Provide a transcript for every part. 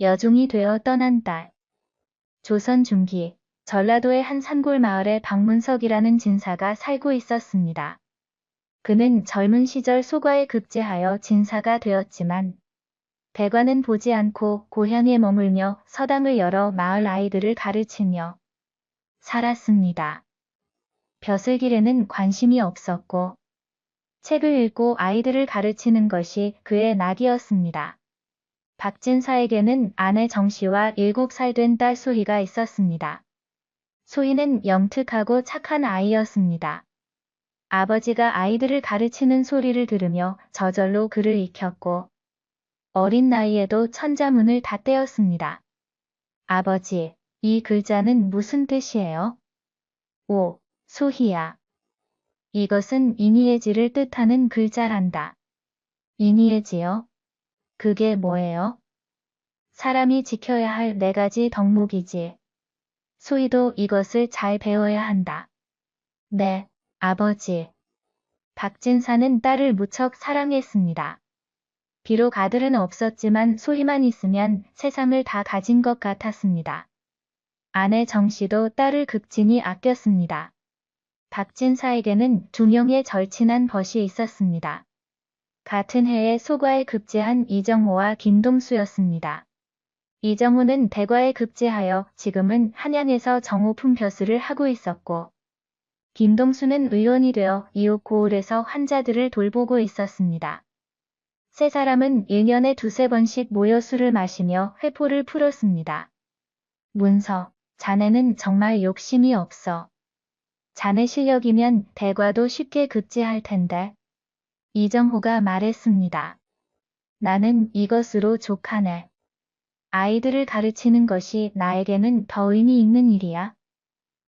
여종이 되어 떠난 딸. 조선 중기 전라도의 한 산골 마을에 박문석이라는 진사가 살고 있었습니다. 그는 젊은 시절 소가에 급제하여 진사가 되었지만 대관은 보지 않고 고향에 머물며 서당을 열어 마을 아이들을 가르치며 살았습니다. 벼슬길에는 관심이 없었고 책을 읽고 아이들을 가르치는 것이 그의 낙이었습니다. 박진사에게는 아내 정씨와 7살 된 딸 소희가 있었습니다. 소희는 영특하고 착한 아이였습니다. 아버지가 아이들을 가르치는 소리를 들으며 저절로 글을 익혔고 어린 나이에도 천자문을 다 떼었습니다. 아버지, 이 글자는 무슨 뜻이에요? 오, 소희야. 이것은 이니에지를 뜻하는 글자란다. 이니에지요? 그게 뭐예요? 사람이 지켜야 할 4가지 덕목이지. 소희도 이것을 잘 배워야 한다. 네, 아버지. 박진사는 딸을 무척 사랑했습니다. 비록 아들은 없었지만 소희만 있으면 세상을 다 가진 것 같았습니다. 아내 정씨도 딸을 극진히 아꼈습니다. 박진사에게는 2명의 절친한 벗이 있었습니다. 같은 해에 소과에 급제한 이정호와 김동수였습니다. 이정호는 대과에 급제하여 지금은 한양에서 정호품 벼슬을 하고 있었고 김동수는 의원이 되어 이웃 고을에서 환자들을 돌보고 있었습니다. 세 사람은 1년에 2~3번씩 모여 술을 마시며 회포를 풀었습니다. 문서, 자네는 정말 욕심이 없어. 자네 실력이면 대과도 쉽게 급제할 텐데. 이정호가 말했습니다. 나는 이것으로 족하네. 아이들을 가르치는 것이 나에게는 더 의미 있는 일이야.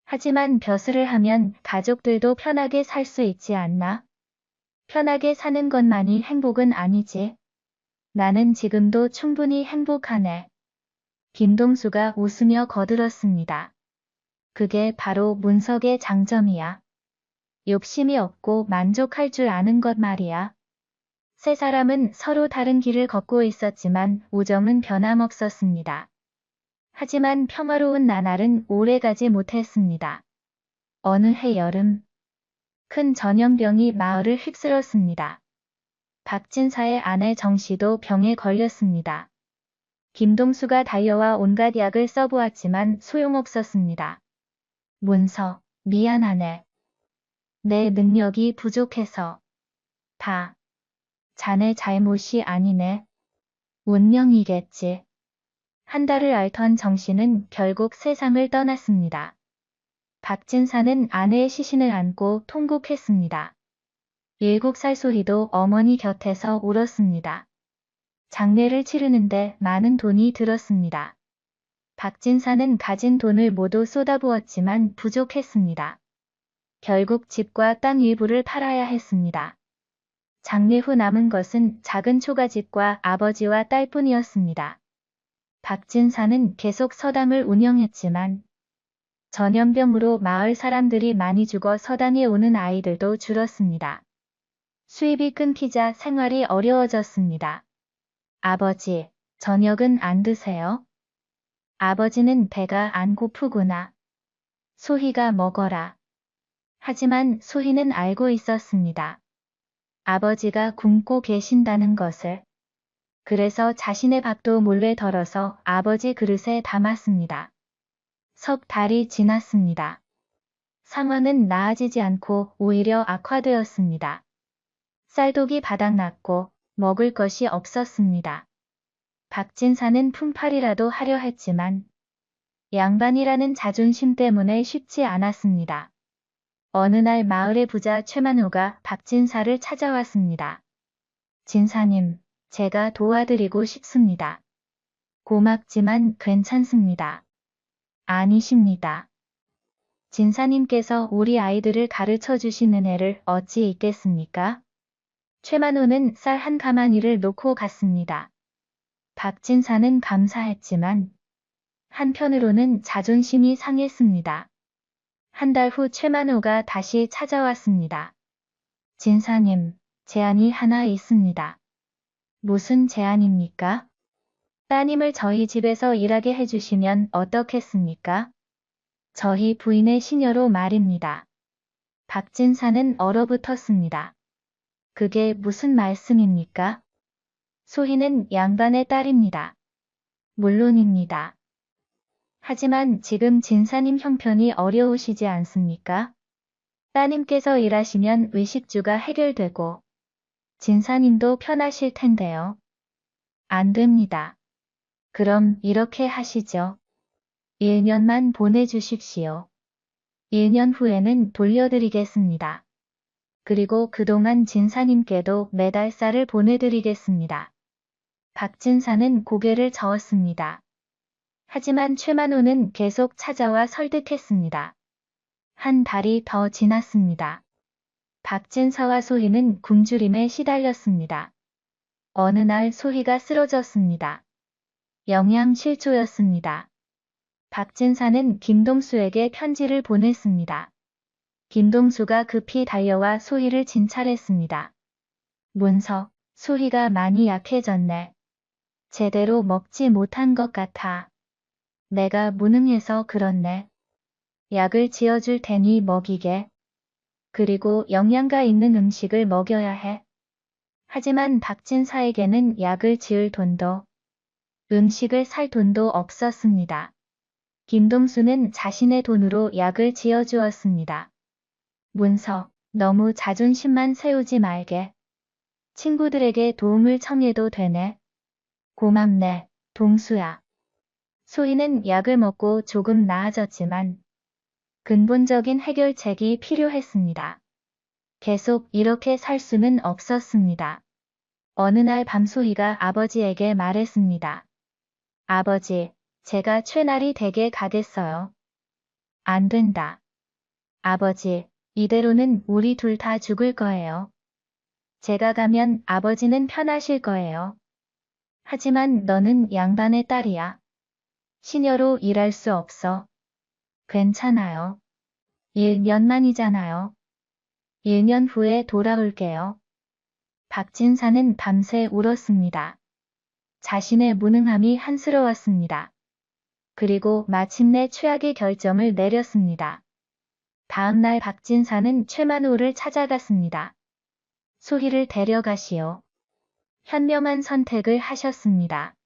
하지만 벼슬을 하면 가족들도 편하게 살 수 있지 않나? 편하게 사는 것만이 행복은 아니지. 나는 지금도 충분히 행복하네. 김동수가 웃으며 거들었습니다. 그게 바로 문석의 장점이야. 욕심이 없고 만족할 줄 아는 것 말이야. 세 사람은 서로 다른 길을 걷고 있었지만 우정은 변함없었습니다. 하지만 평화로운 나날은 오래가지 못했습니다. 어느 해 여름, 큰 전염병이 마을을 휩쓸었습니다. 박진사의 아내 정씨도 병에 걸렸습니다. 김동수가 달려와 온갖 약을 써보았지만 소용없었습니다. 문서, 미안하네. 내 능력이 부족해서. 다 자네 잘못이 아니네. 운명이겠지. 한 달을 앓던 정씨는 결국 세상을 떠났습니다. 박진사는 아내의 시신을 안고 통곡했습니다. 7살 소희도 어머니 곁에서 울었습니다. 장례를 치르는데 많은 돈이 들었습니다. 박진사는 가진 돈을 모두 쏟아부었지만 부족했습니다. 결국 집과 땅 일부를 팔아야 했습니다. 장례 후 남은 것은 작은 초가집과 아버지와 딸뿐이었습니다. 박진사는 계속 서당을 운영했지만 전염병으로 마을 사람들이 많이 죽어 서당에 오는 아이들도 줄었습니다. 수입이 끊기자 생활이 어려워졌습니다. 아버지, 저녁은 안 드세요? 아버지는 배가 안 고프구나. 소희가 먹어라. 하지만 소희는 알고 있었습니다. 아버지가 굶고 계신다는 것을. 그래서 자신의 밥도 몰래 덜어서 아버지 그릇에 담았습니다. 석 달이 지났습니다. 상황은 나아지지 않고 오히려 악화되었습니다. 쌀독이 바닥났고 먹을 것이 없었습니다. 박진사는 품팔이라도 하려 했지만 양반이라는 자존심 때문에 쉽지 않았습니다. 어느 날 마을의 부자 최만호가 박진사를 찾아왔습니다. 진사님, 제가 도와드리고 싶습니다. 고맙지만 괜찮습니다. 아니십니다. 진사님께서 우리 아이들을 가르쳐 주시는 애를 어찌 있겠습니까? 최만호는 쌀 한 가마니를 놓고 갔습니다. 박진사는 감사했지만 한편으로는 자존심이 상했습니다. 한 달 후 최만호가 다시 찾아왔습니다. 진사님, 제안이 하나 있습니다. 무슨 제안입니까? 따님을 저희 집에서 일하게 해주시면 어떻겠습니까? 저희 부인의 시녀로 말입니다. 박진사는 얼어붙었습니다. 그게 무슨 말씀입니까? 소희는 양반의 딸입니다. 물론입니다. 하지만 지금 진사님 형편이 어려우시지 않습니까? 따님께서 일하시면 의식주가 해결되고 진사님도 편하실 텐데요. 안 됩니다. 그럼 이렇게 하시죠. 1년만 보내주십시오. 1년 후에는 돌려드리겠습니다. 그리고 그동안 진사님께도 매달 쌀을 보내드리겠습니다. 박진사는 고개를 저었습니다. 하지만 최만호는 계속 찾아와 설득했습니다. 한 달이 더 지났습니다. 박진사와 소희는 굶주림에 시달렸습니다. 어느 날 소희가 쓰러졌습니다. 영양실조였습니다. 박진사는 김동수에게 편지를 보냈습니다. 김동수가 급히 달려와 소희를 진찰했습니다. 문서, 소희가 많이 약해졌네. 제대로 먹지 못한 것 같아. 내가 무능해서 그렇네. 약을 지어줄 테니 먹이게. 그리고 영양가 있는 음식을 먹여야 해. 하지만 박진사에게는 약을 지을 돈도, 음식을 살 돈도 없었습니다. 김동수는 자신의 돈으로 약을 지어주었습니다. 문서, 너무 자존심만 세우지 말게. 친구들에게 도움을 청해도 되네. 고맙네, 동수야. 소희는 약을 먹고 조금 나아졌지만 근본적인 해결책이 필요했습니다. 계속 이렇게 살 수는 없었습니다. 어느 날 밤 소희가 아버지에게 말했습니다. 아버지, 제가 최날이 되게 가겠어요. 안 된다. 아버지, 이대로는 우리 둘 다 죽을 거예요. 제가 가면 아버지는 편하실 거예요. 하지만 너는 양반의 딸이야. 시녀로 일할 수 없어. 괜찮아요. 1년만이잖아요. 1년 후에 돌아올게요. 박진사는 밤새 울었습니다. 자신의 무능함이 한스러웠습니다. 그리고 마침내 최악의 결정을 내렸습니다. 다음날 박진사는 최만호를 찾아갔습니다. 소희를 데려가시오. 현명한 선택을 하셨습니다.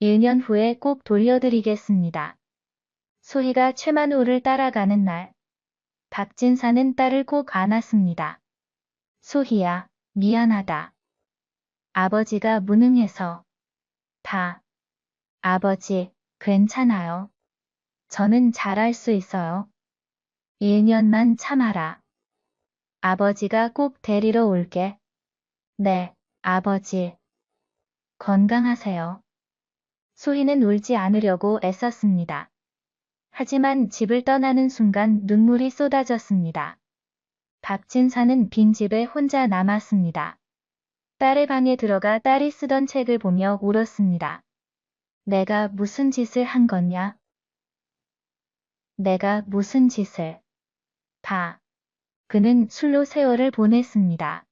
1년 후에 꼭 돌려드리겠습니다. 소희가 최만호를 따라가는 날, 박진사는 딸을 꼭 안았습니다. 소희야, 미안하다. 아버지가 무능해서. 아버지, 괜찮아요. 저는 잘할 수 있어요. 1년만 참아라. 아버지가 꼭 데리러 올게. 네, 아버지. 건강하세요. 소희는 울지 않으려고 애썼습니다. 하지만 집을 떠나는 순간 눈물이 쏟아졌습니다. 박진사는 빈집에 혼자 남았습니다. 딸의 방에 들어가 딸이 쓰던 책을 보며 울었습니다. 내가 무슨 짓을 한 거냐? 내가 무슨 짓을. 그는 술로 세월을 보냈습니다.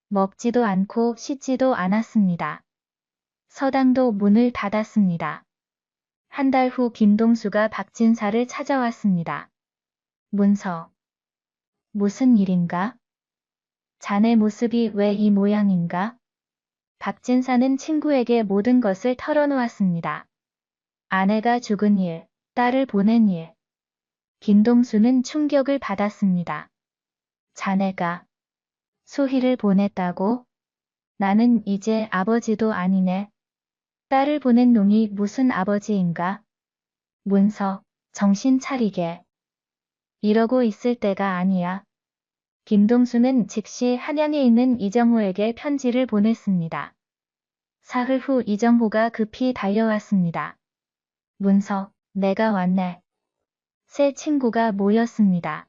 먹지도 않고 씻지도 않았습니다. 서당도 문을 닫았습니다. 한 달 후 김동수가 박진사를 찾아왔습니다. 문서. 무슨 일인가? 자네 모습이 왜 이 모양인가? 박진사는 친구에게 모든 것을 털어놓았습니다. 아내가 죽은 일, 딸을 보낸 일. 김동수는 충격을 받았습니다. 자네가 소희를 보냈다고? 나는 이제 아버지도 아니네. 딸을 보낸 놈이 무슨 아버지인가? 문서, 정신 차리게. 이러고 있을 때가 아니야. 김동수는 즉시 한양에 있는 이정호에게 편지를 보냈습니다. 사흘 후 이정호가 급히 달려왔습니다. 문서, 내가 왔네. 새 친구가 모였습니다.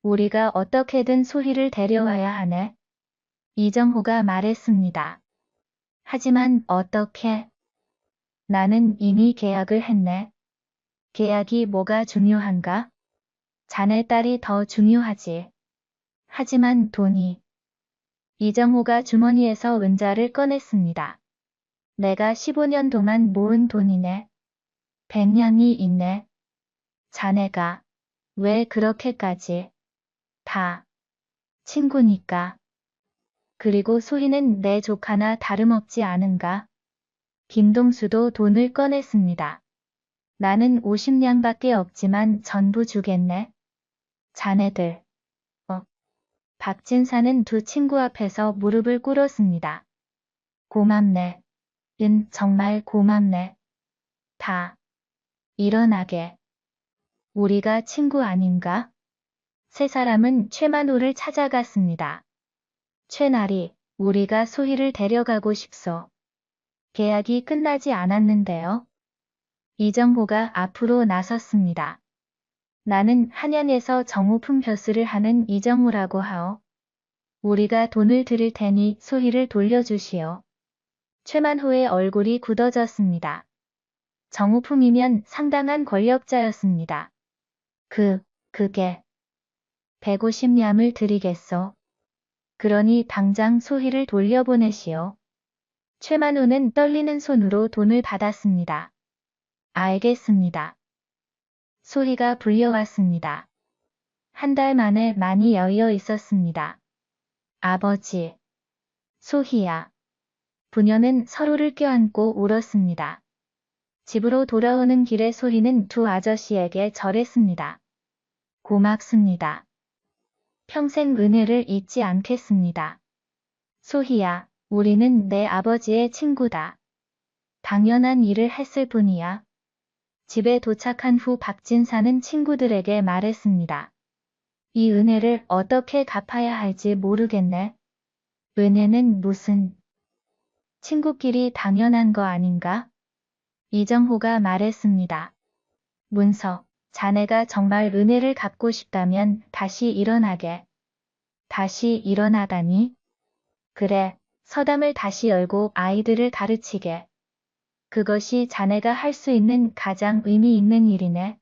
우리가 어떻게든 소희를 데려와야 하네. 이정호가 말했습니다. 하지만 어떻게? 나는 이미 계약을 했네. 계약이 뭐가 중요한가? 자네 딸이 더 중요하지. 하지만 돈이. 이정호가 주머니에서 은자를 꺼냈습니다. 내가 15년 동안 모은 돈이네. 100냥이 있네. 자네가 왜 그렇게까지 다 친구니까. 그리고 소희는 내 조카나 다름없지 않은가? 김동수도 돈을 꺼냈습니다. 나는 50냥밖에 없지만 전부 주겠네. 자네들. 박진사는 두 친구 앞에서 무릎을 꿇었습니다. 고맙네. 정말 고맙네. 다 일어나게. 우리가 친구 아닌가? 세 사람은 최만호를 찾아갔습니다. 최나리, 우리가 소희를 데려가고 싶소. 계약이 끝나지 않았는데요. 이정호가 앞으로 나섰습니다. 나는 한양에서 정호품 벼슬을 하는 이정호라고 하오. 우리가 돈을 드릴 테니 소희를 돌려주시오. 최만호의 얼굴이 굳어졌습니다. 정호품이면 상당한 권력자였습니다. 그게 150냥을 드리겠소. 그러니 당장 소희를 돌려보내시오. 최만호는 떨리는 손으로 돈을 받았습니다. 알겠습니다. 소희가 불려왔습니다. 한 달 만에 많이 여의어 있었습니다. 아버지, 소희야. 부녀는 서로를 껴안고 울었습니다. 집으로 돌아오는 길에 소희는 두 아저씨에게 절했습니다. 고맙습니다. 평생 은혜를 잊지 않겠습니다. 소희야, 우리는 내 아버지의 친구다. 당연한 일을 했을 뿐이야. 집에 도착한 후 박진사는 친구들에게 말했습니다. 이 은혜를 어떻게 갚아야 할지 모르겠네. 은혜는 무슨... 친구끼리 당연한 거 아닌가? 이정호가 말했습니다. 문서, 자네가 정말 은혜를 갚고 싶다면 다시 일어나게. 다시 일어나다니? 그래, 서당을 다시 열고 아이들을 가르치게. 그것이 자네가 할 수 있는 가장 의미 있는 일이네.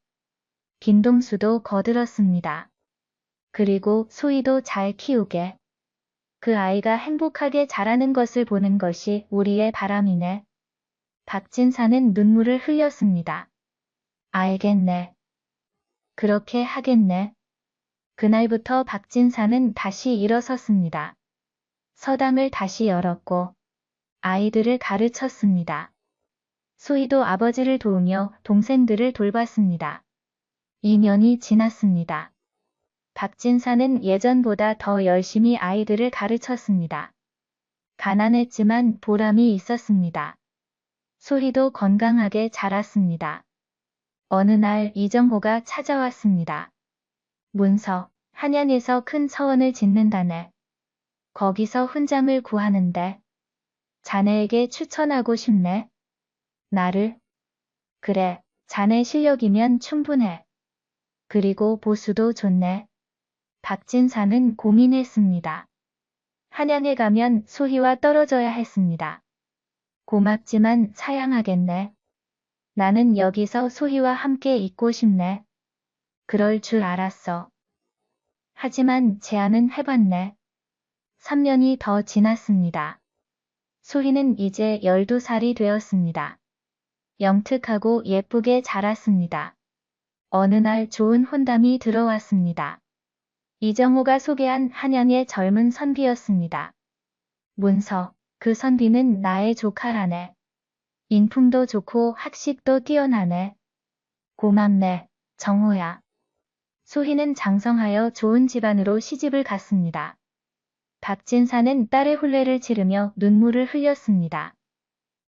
김동수도 거들었습니다. 그리고 소희도 잘 키우게. 그 아이가 행복하게 자라는 것을 보는 것이 우리의 바람이네. 박진사는 눈물을 흘렸습니다. 알겠네. 그렇게 하겠네. 그날부터 박진사는 다시 일어섰습니다. 서당을 다시 열었고 아이들을 가르쳤습니다. 소희도 아버지를 도우며 동생들을 돌봤습니다. 2년이 지났습니다. 박진사는 예전보다 더 열심히 아이들을 가르쳤습니다. 가난했지만 보람이 있었습니다. 소희도 건강하게 자랐습니다. 어느 날 이정호가 찾아왔습니다. 문서, 한양에서 큰 서원을 짓는다네. 거기서 훈장을 구하는데 자네에게 추천하고 싶네. 나를? 그래, 자네 실력이면 충분해. 그리고 보수도 좋네. 박진사는 고민했습니다. 한양에 가면 소희와 떨어져야 했습니다. 고맙지만 사양하겠네. 나는 여기서 소희와 함께 있고 싶네. 그럴 줄 알았어. 하지만 제안은 해봤네. 3년이 더 지났습니다. 소희는 이제 12살이 되었습니다. 영특하고 예쁘게 자랐습니다. 어느 날 좋은 혼담이 들어왔습니다. 이정호가 소개한 한양의 젊은 선비였습니다. 문서, 그 선비는 나의 조카라네. 인품도 좋고 학식도 뛰어나네. 고맙네, 정호야. 소희는 장성하여 좋은 집안으로 시집을 갔습니다. 박진사는 딸의 혼례를 치르며 눈물을 흘렸습니다.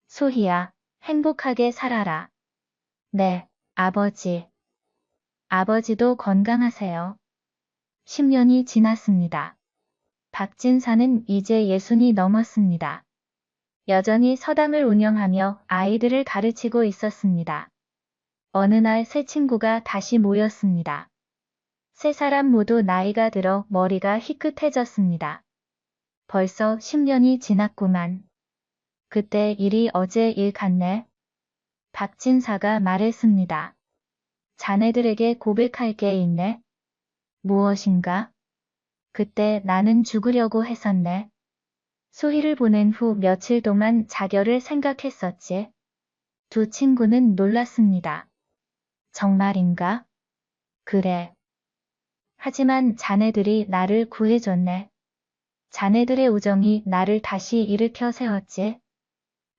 소희야, 행복하게 살아라. 네, 아버지. 아버지도 건강하세요. 10년이 지났습니다. 박진사는 이제 60이 넘었습니다. 여전히 서당을 운영하며 아이들을 가르치고 있었습니다. 어느 날 세 친구가 다시 모였습니다. 세 사람 모두 나이가 들어 머리가 희끗해졌습니다. 벌써 10년이 지났구만. 그때 일이 어제 일 같네. 박진사가 말했습니다. 자네들에게 고백할 게 있네. 무엇인가? 그때 나는 죽으려고 했었네. 소희를 보낸 후 며칠 동안 자결을 생각했었지. 두 친구는 놀랐습니다. 정말인가? 그래. 하지만 자네들이 나를 구해줬네. 자네들의 우정이 나를 다시 일으켜 세웠지.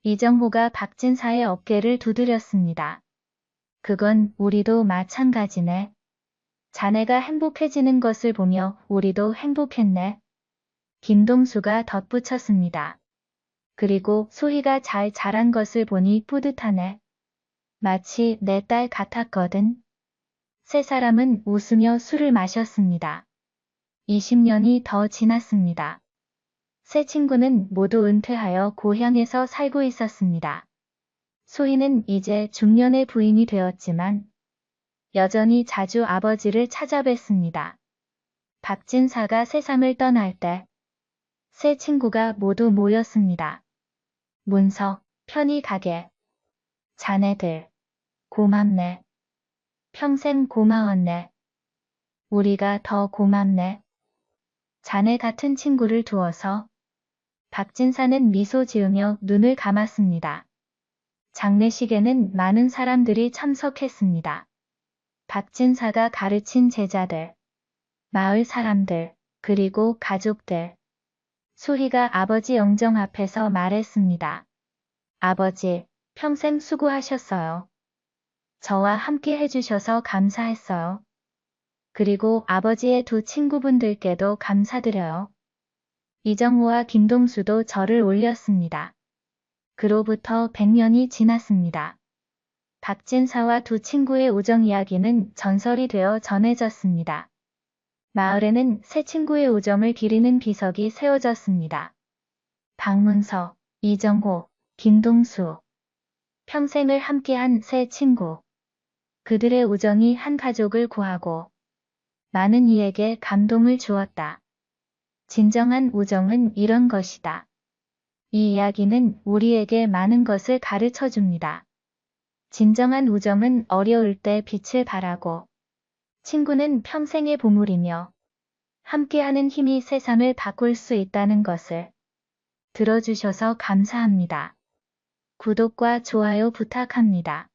이정호가 박진사의 어깨를 두드렸습니다. 그건 우리도 마찬가지네. 자네가 행복해지는 것을 보며 우리도 행복했네. 김동수가 덧붙였습니다. 그리고 소희가 잘 자란 것을 보니 뿌듯하네. 마치 내 딸 같았거든. 세 사람은 웃으며 술을 마셨습니다. 20년이 더 지났습니다. 세 친구는 모두 은퇴하여 고향에서 살고 있었습니다. 소희는 이제 중년의 부인이 되었지만 여전히 자주 아버지를 찾아뵀습니다. 박진사가 세상을 떠날 때 세 친구가 모두 모였습니다. 문석, 편히 가게. 자네들, 고맙네. 평생 고마웠네. 우리가 더 고맙네. 자네 같은 친구를 두어서. 박진사는 미소 지으며 눈을 감았습니다. 장례식에는 많은 사람들이 참석했습니다. 박진사가 가르친 제자들, 마을 사람들, 그리고 가족들. 소희가 아버지 영정 앞에서 말했습니다. 아버지, 평생 수고하셨어요. 저와 함께 해주셔서 감사했어요. 그리고 아버지의 두 친구분들께도 감사드려요. 이정호와 김동수도 절을 올렸습니다. 그로부터 100년이 지났습니다. 박진사와 두 친구의 우정 이야기는 전설이 되어 전해졌습니다. 마을에는 세 친구의 우정을 기리는 비석이 세워졌습니다. 박문석, 이정호, 김동수. 평생을 함께한 세 친구. 그들의 우정이 한 가족을 구하고 많은 이에게 감동을 주었다. 진정한 우정은 이런 것이다. 이 이야기는 우리에게 많은 것을 가르쳐 줍니다. 진정한 우정은 어려울 때 빛을 발하고 친구는 평생의 보물이며 함께하는 힘이 세상을 바꿀 수 있다는 것을 들어주셔서 감사합니다. 구독과 좋아요 부탁합니다.